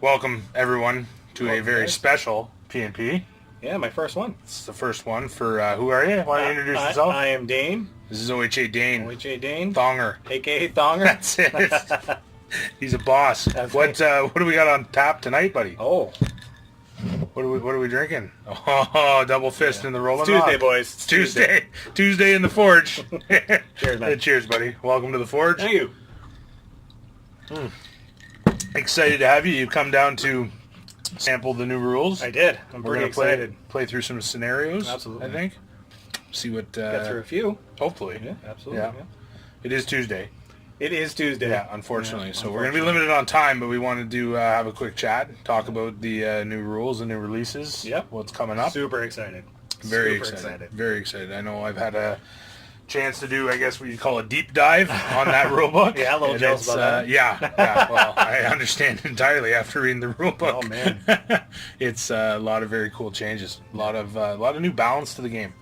Welcome, everyone, to a very special P&P. Yeah, my first one. It's the first one for, who are you? Why don't you introduce yourself? I am Dane. This is OHA Dane. OHA Dane. Thonger. A.K.A. Thonger. That's it. He's a boss. What do we got on tap tonight, buddy? Oh. What are we drinking? Oh, double fist in the Rolling It's Tuesday, Rock. boys. It's Tuesday. Tuesday in the Forge. Cheers, man. Cheers, buddy. Welcome to the Forge. Thank you. Excited to have you. You've come down to sample the new rules. I did. I'm We're pretty gonna excited. play through some scenarios. Absolutely. I think. See what. Got through a few. Hopefully. Yeah, absolutely. Yeah. It is Tuesday. It is Tuesday. Yeah, unfortunately. So we're going to be limited on time, but we wanted to have a quick chat, talk about the new rules and new releases. Yep. What's coming up. Super excited. Very Super excited. Very excited. I know I've had a chance to do, I guess what you call a deep dive on that rule book. Yeah, a little jealous about that. Yeah. Well, I understand entirely after reading the rule book. Oh, man. It's a lot of very cool changes. A lot of new balance to the game.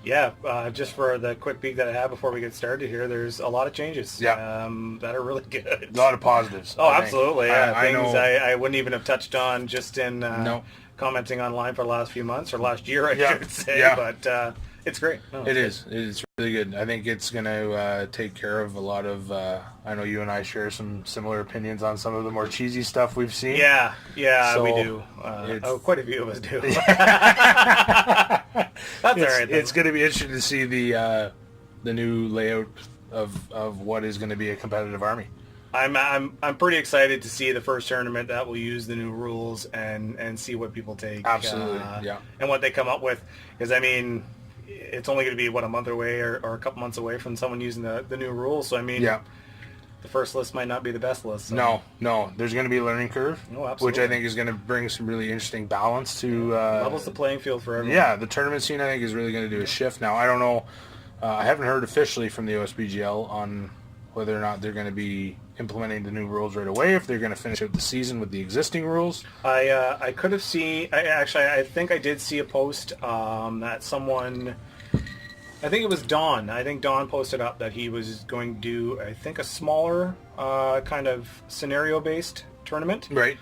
Yeah, just for the quick peek that I have before we get started here, there's a lot of changes. Yeah. That are really good. A lot of positives. Oh, absolutely. Yeah, I things know. I wouldn't even have touched on just in No. commenting online for the last few months or last year, I should say. Yeah. But it's great. No, It is. It's really good. I think it's going to take care of a lot of. I know you and I share some similar opinions on some of the more cheesy stuff we've seen. Yeah, So, we do. Quite a few of us do. That's all right. It's going to be interesting to see the new layout of what is going to be a competitive army. I'm pretty excited to see the first tournament that will use the new rules and see what people take. Absolutely, yeah. And what they come up with, because I mean, it's only going to be a month away or a couple months away from someone using the new rules. So I mean, Yeah. the first list might not be the best list. So. No. There's going to be a learning curve, Oh, absolutely. which I think is going to bring some really interesting balance to. Levels the playing field for everyone. Yeah, the tournament scene I think is really going to do a shift now. I don't know. I haven't heard officially from the OSBGL on whether or not they're going to be implementing the new rules right away, if they're going to finish out the season with the existing rules. I could have seen. I think I did see a post that someone. I think it was Don. I think Don posted up that he was going to do, I think, a smaller kind of scenario-based tournament. Right.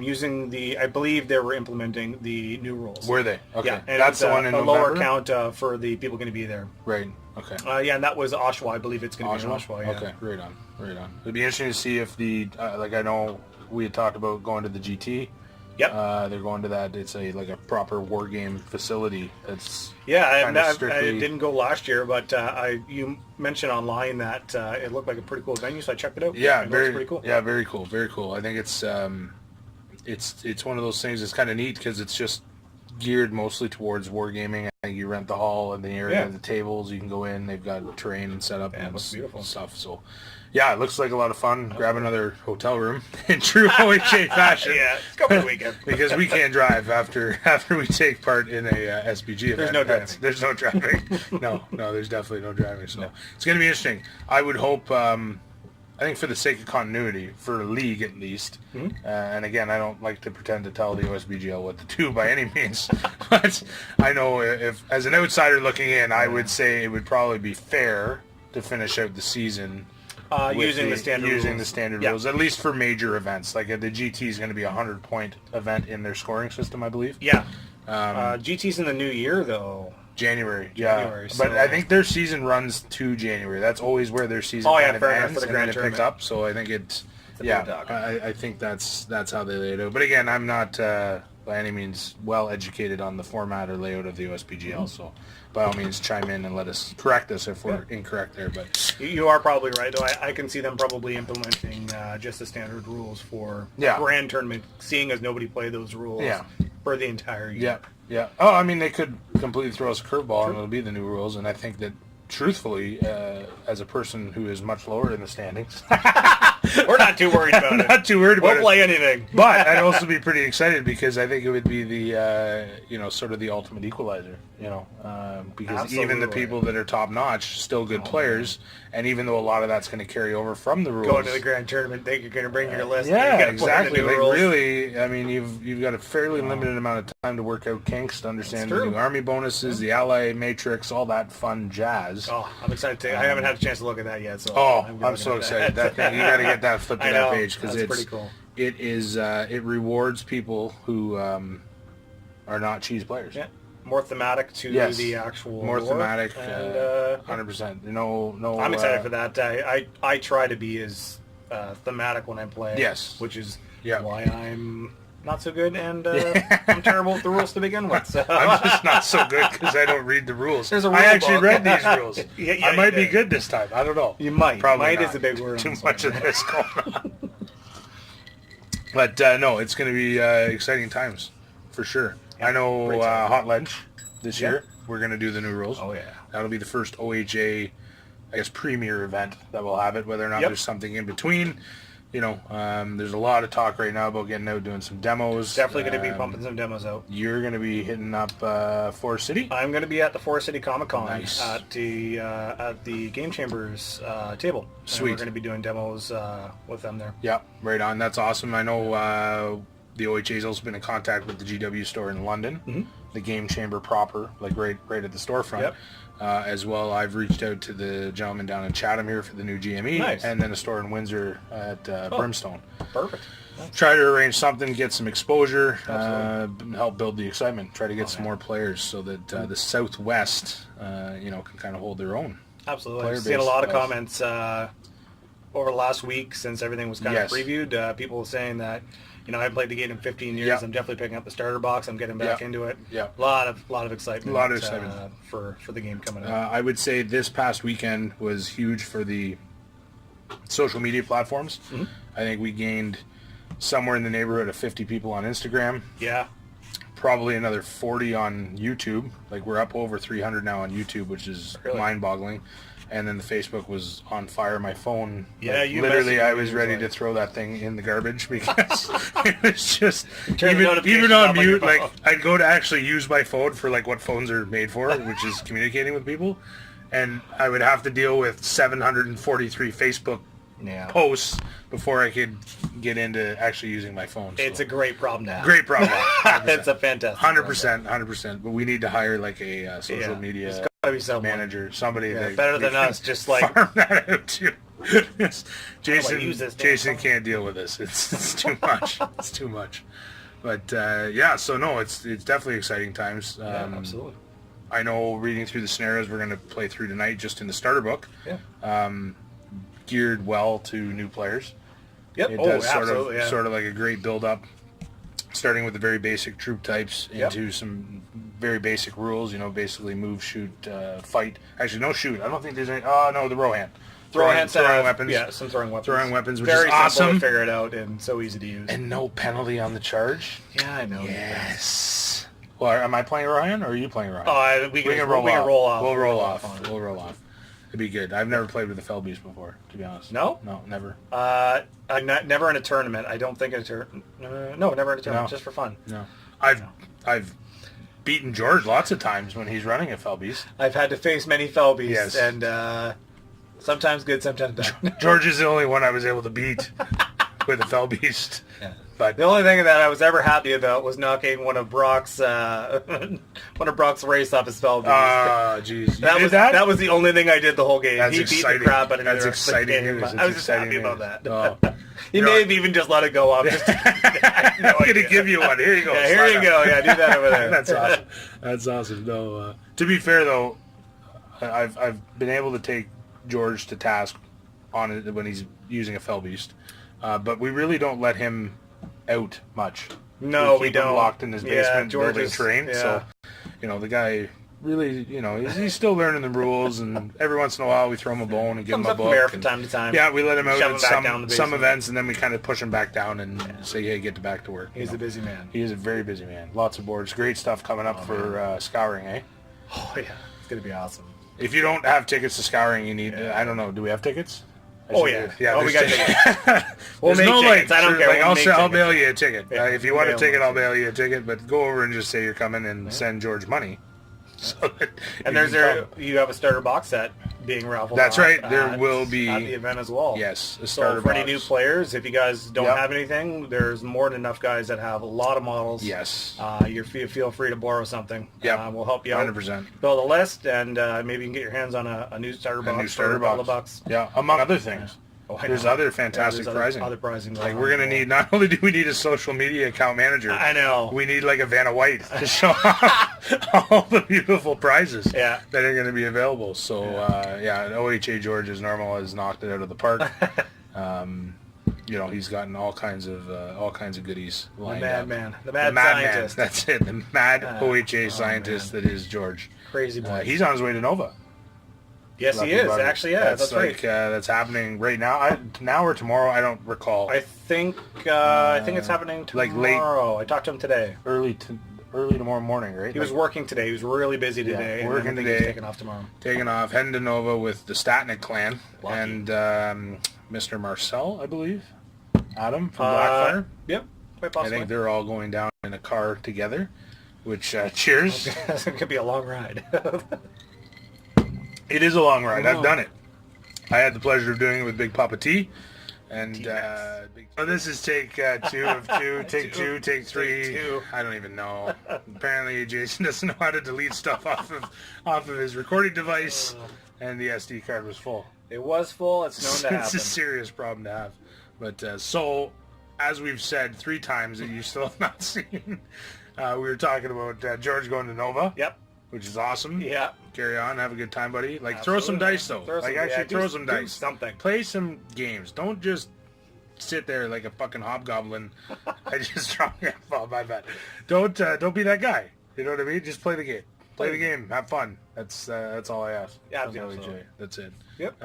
Using I believe they were implementing the new rules. Were they? Okay. Yeah, and that's the one in a November? lower count for the people going to be there. Right. Okay. Yeah, and that was Oshawa. I believe it's going to be in Oshawa. Yeah. Okay. Right on. It'd be interesting to see if the I know we had talked about going to the GT. Yep. They're going to that. It's a proper war game facility. That's I strictly... didn't go last year, but you mentioned online that it looked like a pretty cool venue, so I checked it out. Yeah, it looks pretty cool. Yeah, very cool. Very cool. I think it's one of those things that's kind of neat because it's just geared mostly towards wargaming. I think you rent the hall and the area of the tables. You can go in. They've got terrain and set up and beautiful stuff. So, yeah, it looks like a lot of fun. Grab another hotel room in true OHA fashion. Yeah, it's go for the weekend. Because we can't drive after we take part in a SBG event. There's no driving. There's no driving. No, there's definitely no driving. So it's going to be interesting. I would hope. I think for the sake of continuity, for a league at least, and again, I don't like to pretend to tell the OSBGL what to do by any means, but I know if, as an outsider looking in, I would say it would probably be fair to finish out the season using the standard rules, at least for major events. Like the GT is going to be a 100-point event in their scoring system, I believe. Yeah. GT's in the new year, though. January, so. But I think their season runs to January. That's always where their season kind of ends, for the and then grand it picks up. So I think it's I think that's how they lay it out. But again, I'm not by any means well educated on the format or layout of the OSBGL. So by all means, chime in and correct us if we're incorrect there. But you are probably right, though. I can see them probably implementing just the standard rules for grand tournament, seeing as nobody played those rules for the entire year. Yeah. Oh, I mean, they could completely throw us a curveball and it'll be the new rules. And I think that, truthfully, as a person who is much lower in the standings, we're not too worried about it. Not too worried about it. We'll play anything. But I'd also be pretty excited because I think it would be the, sort of the ultimate equalizer, because Absolutely. even the people that are top notch, still good players, and even though a lot of that's going to carry over from the rules. Going to the grand tournament, think you're going to bring your list. Yeah, exactly. Like really, I mean, you've got a fairly limited amount of time to work out kinks, to understand the new army bonuses, the ally matrix, all that fun jazz. Oh, I'm excited to. I haven't had a chance to look at that yet. So I'm so excited. That thing, you got to get that flipped to that page because it's pretty cool. it is it rewards people who are not cheese players. Yeah. More thematic to the actual more lore, thematic, and 100%. No. I'm excited for that. I try to be as thematic when I'm playing. Yes. Which is Yeah. why I'm not so good, and I'm terrible with the rules to begin with. So. I'm just not so good because I don't read the rules. There's a rule I actually book. read these rules. Yeah, I might you be did. good this time. I don't know. You might. Probably Might not. is a big word. Too on much this of one. this going on. But no, it's going to be exciting times for sure. Yeah, I know great time. Hot Lunch this year. We're going to do the new rules. Oh yeah. That'll be the first OHA, I guess, premier event that will have it. Whether or not there's something in between, there's a lot of talk right now about getting out doing some demos. Definitely going to be pumping some demos out. You're going to be hitting up Forest City. I'm going to be at the Forest City Comic Con Nice. at the Game Chambers table. Sweet. And we're going to be doing demos with them there. Yeah, right on. That's awesome. I know the OHA has also been in contact with the GW store in London, the Game Chamber proper, like right at the storefront. Yep. As well, I've reached out to the gentleman down in Chatham here for the new GME, Nice. and then a store in Windsor at Brimstone. Perfect. Try to arrange something, get some exposure, Absolutely. help build the excitement. Try to get some more players so that the Southwest, can kind of hold their own. Absolutely. Player I've seen a base. lot of comments over the last week since everything was kind Yes. of previewed. People saying that, I haven't played the game in 15 years. Yeah. I'm definitely picking up the starter box. I'm getting back Yeah. into it. Yeah. A lot of excitement. A lot of excitement. For the game coming up. I would say this past weekend was huge for the social media platforms. I think we gained somewhere in the neighborhood of 50 people on Instagram, Yeah. probably another 40 on YouTube. Like we're up over 300 now on YouTube, which is Really? mind-boggling. And then the Facebook was on fire. My phone, Yeah, you literally, messaged I me, was it was ready like- to throw that thing in the garbage because it was just Turn the notifications even off on on your mute. phone. Like I'd go to actually use my phone for like what phones are made for, which is communicating with people, and I would have to deal with 743 Facebook Yeah. posts before I could get into actually using my phone. So. It's a great problem to have. great problem. It's a fantastic. 100%. But we need to hire like a social Yeah. media There's gotta be someone. manager, somebody that better we than can us, just like- farm that out to. Jason, use this damn Jason phone. can't deal with this. It's too much. It's too much. But so no, it's definitely exciting times. Yeah, absolutely. I know reading through the scenarios we're going to play through tonight, just in the starter book, geared well to new players. Yep. It Oh, does absolutely. Yeah. sort of like a great build up, starting with the very basic troop types into some very basic rules. Basically move, shoot, fight. Actually, no shoot. I don't think there's any. Oh no, the Rohan. Throwing weapons. weapons. Yeah, some throwing weapons. Throwing weapons, which Very is simple awesome. to figure it out and so easy to use. And no penalty on the charge. yeah, I know. Yes. Well, am I playing Ryan or are you playing Ryan? We we can roll off. off. We'll roll off. on it. We'll roll off. It'd be good. I've never played with the Fell Beast before, to be honest. No? No, never. Never in a tournament. I don't think in a tournament. No, never in a tournament. No. Just for fun. No. I've beaten George lots of times when he's running a Fell Beast. I've had to face many fell beasts, Yes. and sometimes good, sometimes bad. George is the only one I was able to beat with a Fell Beast. Yeah. But The only thing that I was ever happy about was knocking one of Brock's race off his spell beast. jeez. That was the only thing I did the whole game. That's He beat exciting. the crap out of me. That's the rest of the exciting game. news. I That's was just exciting happy about news. that. Oh. He may have even just let it go off. Just to, I'm going to give you one. Here you go. Yeah, here Slide you up. go. Yeah, do that over there. That's awesome. That's awesome. No, to be fair though, I've been able to take George to task on it when he's using a Fell Beast, but we really don't let him out much. No, we keep him don't. locked in his Yeah, basement George building is- terrain. yeah. So, the guy really, he's still learning the rules, and every once in a while we throw him a bone and give Comes him a up from book. there from and- time to time. Yeah, we let him out Shove him at back down the some basement. events, and then we kind of push him back down and say, "Hey, get back to work." He's a busy man. He is a very busy man. Lots of boards. Great stuff coming up for Scouring, eh? Oh yeah, it's gonna be awesome. If you don't have tickets to Scouring, you need, I don't know, do we have tickets? Oh yeah, Yeah, we got there's tickets. We'll there's make no tickets. like, I don't care. Like, We'll make I'll tickets. mail you a ticket. Yeah, If you want a mail ticket, us. I'll mail you a ticket. But go over and just say you're coming and send George money. So that And he there's can come. you have a starter box set being raffled That's off right. There will be- at the event as well. Yes, a So starter for any box. new players, if you guys don't Yep. have anything, there's more than enough guys that have a lot of models. Yes. You feel free to borrow something. Yep. We'll help you out. 100%. Build a list, and maybe you can get your hands on a new starter box new starter for a couple box. of bucks. Yeah, among other things. I There's know. other fantastic there's prizing. Other prizing. Like we're gonna need. Not only do we need a social media account manager, I know. we need like a Vanna White to show off all the beautiful prizes that are going to be available. So OHA George, as normal, has knocked it out of the park. He's gotten all kinds of goodies lined up. The mad scientist. Man. That's it. The mad OHA scientist that is George. Crazy boy. He's on his way to Nova. Yes, he is. Buddy. Actually, yeah, that's right. That's happening right now. Now or tomorrow? I don't recall. I think it's happening tomorrow. Like late. I talked to him today. Early tomorrow morning, right? He was working today. He was really busy today. Working today. He's taking off tomorrow. Taking off, heading to Nova with the Statnik clan. Lucky. And Mr. Marcel, I believe. Adam from Blackfire. Yep, quite possibly. I think they're all going down in a car together, which, cheers. It could be a long ride. It is a long ride. I've done it. I had the pleasure of doing it with Big Papa T. And this is take 2 of 2, take 2, take 3. I don't even know. Apparently, Jason doesn't know how to delete stuff off of his recording device, and the SD card was full. It was full. It's known to happen. It's a serious problem to have. But so, as we've said 3 times that you still have not seen, we were talking about George going to Nova. Yep. Which is awesome. Yeah. Carry on. Have a good time, buddy. Like, Absolutely. throw some dice, though. Throw some dice. Do something. Play some games. Don't just sit there like a fucking hobgoblin. I just dropped your ball. My bad. Don't be that guy. You know what I mean? Just play the game. Play the game. Have fun. That's all I ask. Yeah, absolutely. That's it. Yep.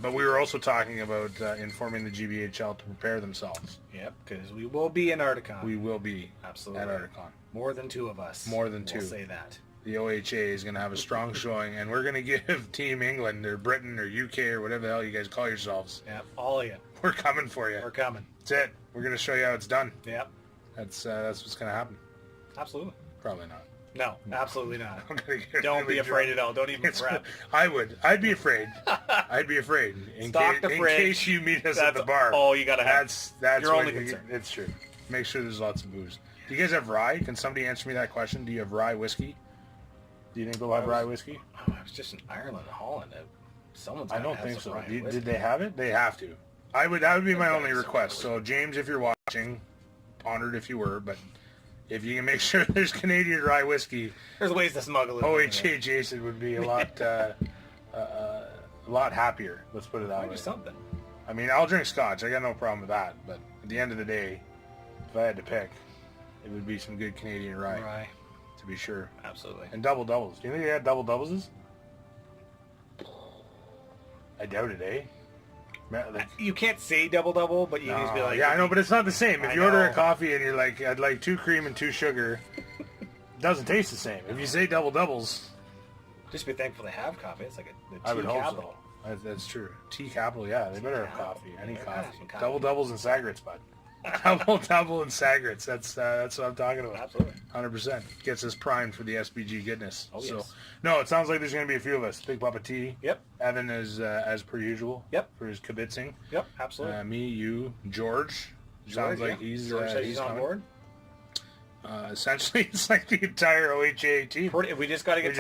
But we were also talking about informing the GBHL to prepare themselves. Yep, because we will be in Articon. We will be absolutely at Articon. More than 2 of us. More than 2. We'll say that. The OHA is going to have a strong showing, and we're going to give Team England or Britain or UK or whatever the hell you guys call yourselves. Yep, all of you. We're coming for you. We're coming. That's it. We're going to show you how it's done. Yep. That's what's going to happen. Absolutely. Probably not. No, absolutely not. Don't be afraid at all. Don't even prep. I would. I'd be afraid. I'd be afraid. In case you meet us at the bar. Oh, you got to have. That's your only concern. It's true. Make sure there's lots of booze. Do you guys have rye? Can somebody answer me that question? Do you have rye whiskey? Do you think they'll have rye whiskey? I was just in Ireland, Holland. Someone's. I don't think so. Did they have it? They have to. That would be my only request. So James, if you're watching, honored if you were, but if you can make sure there's Canadian rye whiskey, there's ways to smuggle it. OHA Jason would be a lot happier. Let's put it that way. Something. I mean, I'll drink scotch. I got no problem with that. But at the end of the day, if I had to pick, it would be some good Canadian rye. To be sure. Absolutely. And double doubles. Do you think they had double doubles? I doubt it, eh? You can't say double, but you need to be like... Yeah, I know, but it's not the same. If you order a coffee and you're like, I'd like 2 cream and 2 sugar, it doesn't taste the same. If you say double doubles... Just be thankful they have coffee. It's like a tea I would hope capital. so. That's true. Tea capital, yeah. They better have coffee. I need coffee. Coffee. Double doubles and Sagrets, bud. double and Sagrets. That's what I'm talking about. Absolutely. 100%. Gets us primed for the SBG goodness. Oh, so, yes. No, it sounds like there's going to be a few of us. Big Papa T. Yep. Evan is as per usual. Yep. For his kibitzing. Yep, absolutely. Me, you, George. Sounds like he's on board. Essentially, it's like the entire OHA team. We just got to get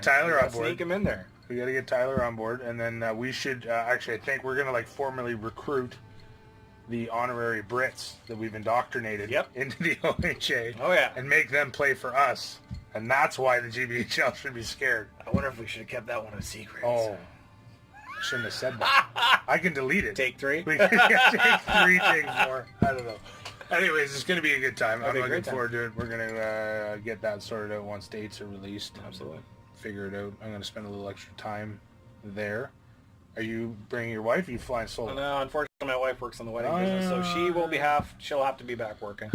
Tyler on board. Sneak him in there. We got to get Tyler on board, and then we should actually. I think we're going to formally recruit the honorary Brits that we've indoctrinated into the OHA. Oh yeah, and make them play for us, and that's why the GBHL should be scared. I wonder if we should have kept that one a secret. Oh, I shouldn't have said that. I can delete it. Take 3. Take 3, take 4. I don't know. Anyways, it's going to be a good time. I'm looking forward to it. We're going to get that sorted out once dates are released. Absolutely. Figure it out. I'm going to spend a little extra time there. Are you bringing your wife? Or are you flying solo? No, unfortunately, my wife works on the wedding business, so she will be she'll have to be back working.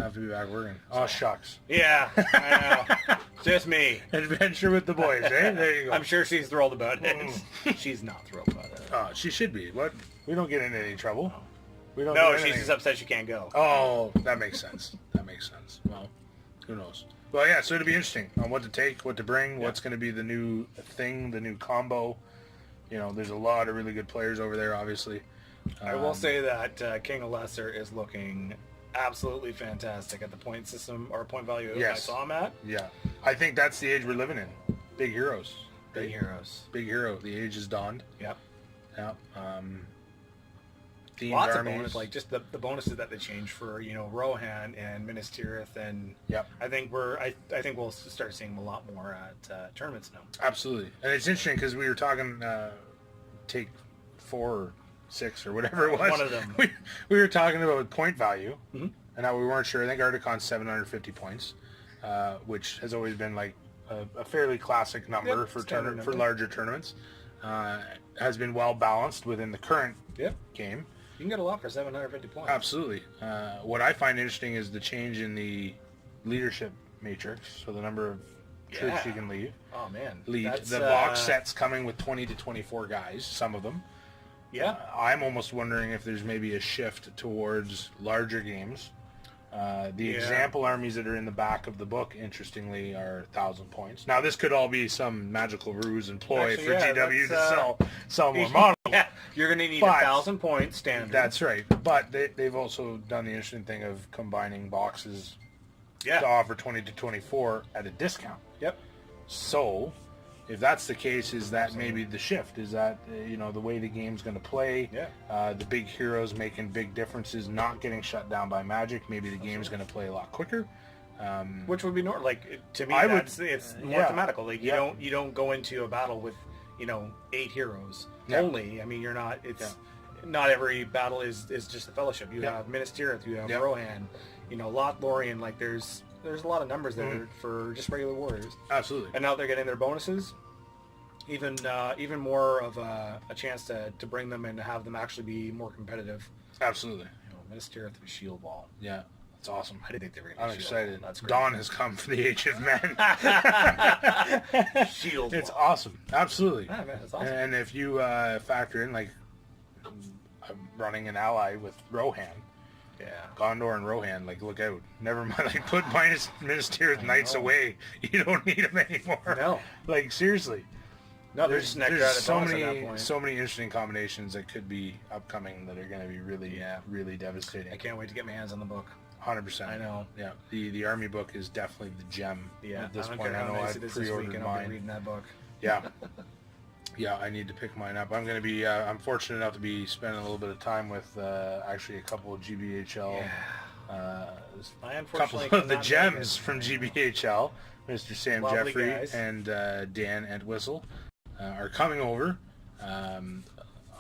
Oh, shucks. Yeah, I know. Just me. Adventure with the boys, eh? There you go. I'm sure she's thrilled about it. She's not thrilled about it. Oh, she should be. What? We don't get into any trouble. We don't. No, she's just upset she can't go. Oh, that makes sense. Well, who knows? Well, yeah, so it'll be interesting on what to take, what to bring, what's going to be the new thing, the new combo. You know, there's a lot of really good players over there, obviously. I will say that King of Lesser is looking absolutely fantastic at the point system or point value I saw him at. Yeah. I think that's the age we're living in. Big heroes. Big heroes. Big hero. The age is dawned. Yep. Yeah. themed Lots armies. of bonus, like just the bonuses that they changed for Rohan and Minas Tirith, and Yep. I think we'll start seeing them a lot more at tournaments now. Absolutely, and it's interesting because we were talking take 4 or 6 or whatever it was. One of them. We were talking about point value, Mm-hmm. and now we weren't sure. I think Articon's 750 points, which has always been like a fairly classic number Yep, for standard for number. larger tournaments. Has been well balanced within the current Yep. game. You can get a lot for 750 points. Absolutely. What I find interesting is the change in the leadership matrix, so the number of troops Yeah. you can lead. Oh man, The box set's coming with 20 to 24 guys, some of them. Yeah, I'm almost wondering if there's maybe a shift towards larger games. The example armies that are in the back of the book, interestingly, are 1,000 points. Now, this could all be some magical ruse and ploy Actually, for yeah, GW to that's, sell more models. yeah. You're gonna need But- 1,000 points standard. That's right. But they've also done the interesting thing of combining boxes to yeah. offer 20 to 24 at a discount. Yep. So, if that's the case, is that maybe the shift? Is that, the way the game's going to play? Yeah. The big heroes making big differences, not getting shut down by magic. Maybe the game's going to play a lot quicker. Which would be to me. It's more yeah. thematical. Like Yeah. you don't go into a battle with 8 heroes Yeah. only. I mean, you're not. It's not every battle is just a fellowship. You Yeah. have Minas Tirith, you have Yeah. Rohan, Lothlorien. Like there's a lot of numbers there for just regular warriors. Absolutely. And now they're getting their bonuses. Even more of a chance to bring them and to have them actually be more competitive. Absolutely. Minas Tirith with Shield Wall. Yeah. That's awesome. I didn't think they were going I'm to Shield Wall. excited. That's great. Dawn has come for the Age of Men. Shield It's Wall. awesome. Absolutely. Ah, man, that's awesome. And if you factor in, like, I'm running an ally with Rohan, Yeah. Gondor and Rohan, like, look out. Never mind, like, put Minas Tirith Knights away. You don't need them anymore. No. Like, seriously. No, they're There's, just necked there's out at so bonus at that many point. so many interesting combinations that could be upcoming that are going to be really devastating. I can't wait to get my hands on the book. 100%. I know. Yeah. The army book is definitely the gem Yeah. at this I don't point. care I how know nice I've it is this week, pre-ordered and I'll be mine. reading that book. Yeah. Yeah, I need to pick mine up. I'm going to be, I'm fortunate enough to be spending a little bit of time with actually a couple of GBHL, I a couple unfortunately of the cannot make gems it. from GBHL, Mr. Sam Lovely Jeffrey guys. and Dan Entwistle, are coming over. I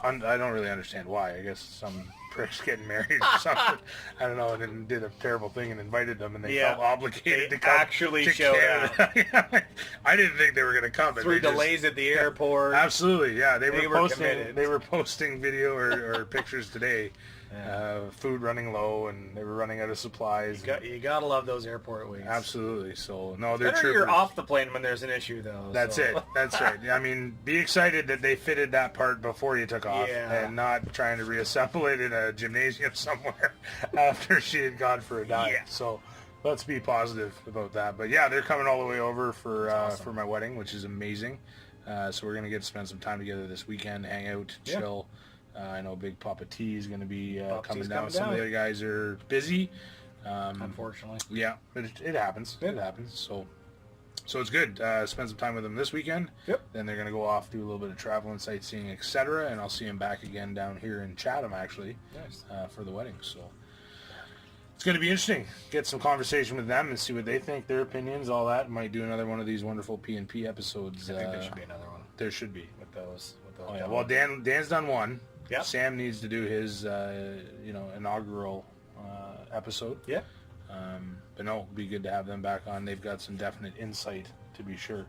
don't really understand why. I guess some prick's getting married or something. I don't know, and then did a terrible thing and invited them, and they Yeah. felt obligated They to come actually to showed Canada. I didn't think they were going to come. but Through they just- delays at the airport. Absolutely, yeah. They They were were posting. committed. They were posting video or pictures today. Yeah. Food running low, and they were running out of supplies. You gotta love those airport weeks. Absolutely. So no, they're Better troopers. you're off the plane when there's an issue, though. That's so. it. That's right. I mean, be excited that they fitted that part before you took off, Yeah. and not trying to reassemble it in a gymnasium somewhere after she had gone for a dive. Yeah. So let's be positive about that. But yeah, they're coming all the way over for awesome. for my wedding, which is amazing. So we're gonna get to spend some time together this weekend, hang out, Yeah. chill. I know Big Papa T is gonna be Papa coming T's down. coming Some of down. the other guys are busy. Unfortunately. Yeah, but it happens. Yeah. It happens. So it's good. Spend some time with them this weekend. Yep. Then they're going to go off, do a little bit of traveling, sightseeing, etc. And I'll see them back again down here in Chatham, actually, Nice. for the wedding. So it's going to be interesting. Get some conversation with them and see what they think, their opinions, all that. Might do another one of these wonderful P&P episodes. I think there should be another one There should be. with those. Oh, yeah. Well, Dan's done one. Yep. Sam needs to do his, inaugural episode. Yeah. But no, it'd be good to have them back on. They've got some definite insight, to be sure,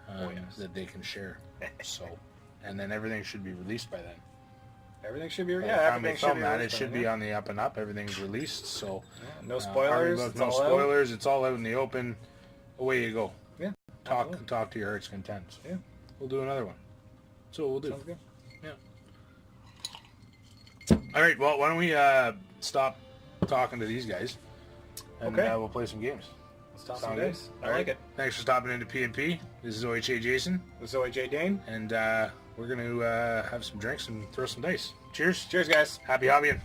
Yes. that they can share. So, and then everything should be released by then. Everything should be. By the Yeah. time we Everything should film be. that, it released should by be then, on the up and up. Everything's released. So, yeah. No Army spoilers. book, it's no all out. spoilers. It's all out in the open. Away you go. Yeah. Talk absolutely. to your heart's content. So Yeah. we'll do another one. So what we'll do. Sounds good. Yeah. All right. Well, why don't we stop talking to these guys, and Okay. we'll play some games. Let's talk Sound some good? days. I All like right. it. Thanks for stopping into P&P. This is OHA Jason, This is OHA Dane. and we're going to have some drinks and throw some dice. Cheers. Cheers, guys. Happy hobbying.